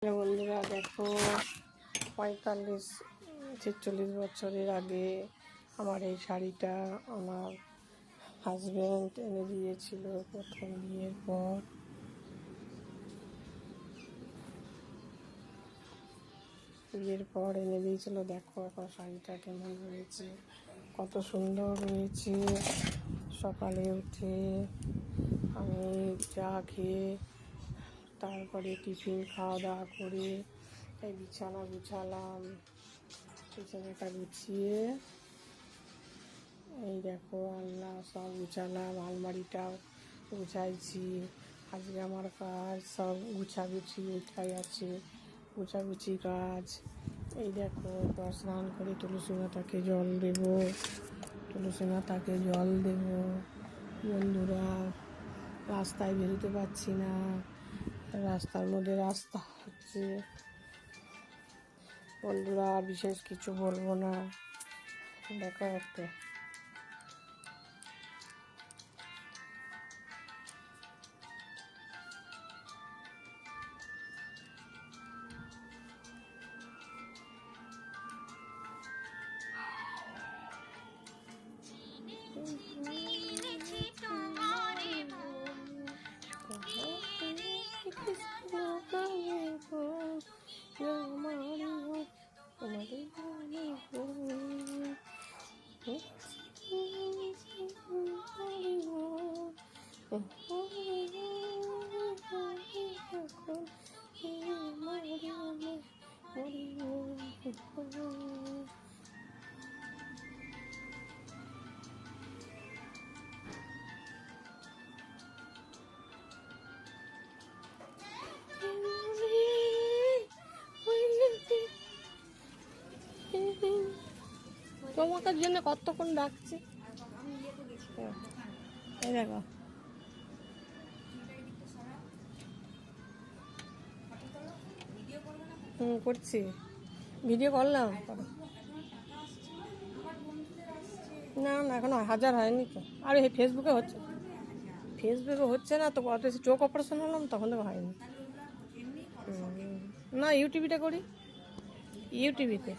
বন্ধুরা দেখো, 45-46 বছরের আগে আমার এই শাড়িটা আমার হাজব্যান্ড এনে দিয়েছিল প্রথম বিয়ের পর। এনে দিয়েছিল। দেখো এখন শাড়িটা কেমন হয়েছে, কত সুন্দর হয়েছে। সকালে উঠে আমি চা খেয়ে তারপরে টিফিন খাওয়া দাওয়া করে এই বিছানা গুছালাম। বিছানাটা গুছিয়ে এই দেখো আলনা সব গুছালাম, আলমারিটাও গুছাইছি। আজকে আমার কাজ সব গুছাগুছি উঠাই আছে, গুছাগুছি কাজ। এই দেখো স্নান করে তুলসী মাতাকে জল দেব, বন্ধুরা রাস্তায় বেরোতে পারছি না, রাস্তার মধ্যে রাস্তা হচ্ছে। বন্ধুরা আর বিশেষ কিছু বলবো না, দেখো একটু। তোমাকে জন্য কতক্ষণ ডাকছি। এই দেখো করছি, ভিডিও করলাম। না না এখনো 1000 হয়নি তো। আর এই ফেসবুকে হচ্ছে না তো। কত চোখ অপারেশন হলাম তখন তো হয়নি। না ইউটিউবিটা করি, ইউটিউবিতে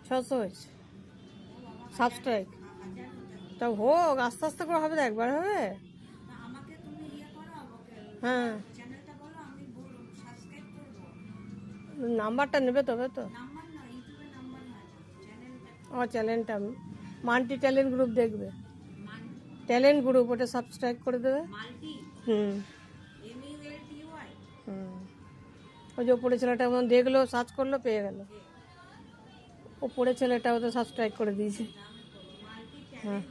600 হয়েছে সাবস্ক্রাইব। তা হোক, আস্তে আস্তে করে হবে, একবার হবে। হ্যাঁ নাম্বারটা নেবে তবে তো। আমার চ্যানেলটা মাল্টি ট্যালেন্ট গ্রুপ দেখবে, ট্যালেন্ট গ্রুপ, ওটা সাবস্ক্রাইব করে দেবে। ওই যে ওপরে ছেলেটা মনে দেখলো, সার্চ করলো, পেয়ে গেল। ওপরে ছেলেটা ওটা সাবস্ক্রাইব করে দিয়েছে। হ্যাঁ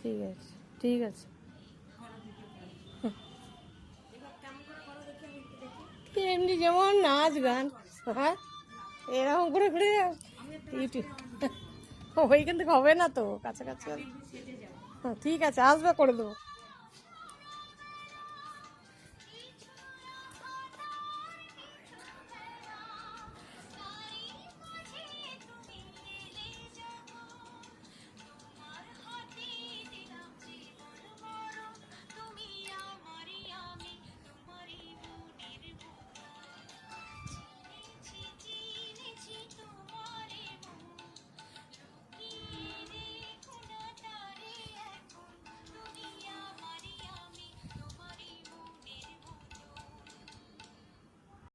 ঠিক আছে, ঠিক আছে। এমনি যেমন নাচ গান, হ্যাঁ এরকম করে ঘুরে ইউটিউব ওইখান থেকে হবে না তো, কাছাকাছি। হ্যাঁ ঠিক আছে, আসবে, করে দেবো।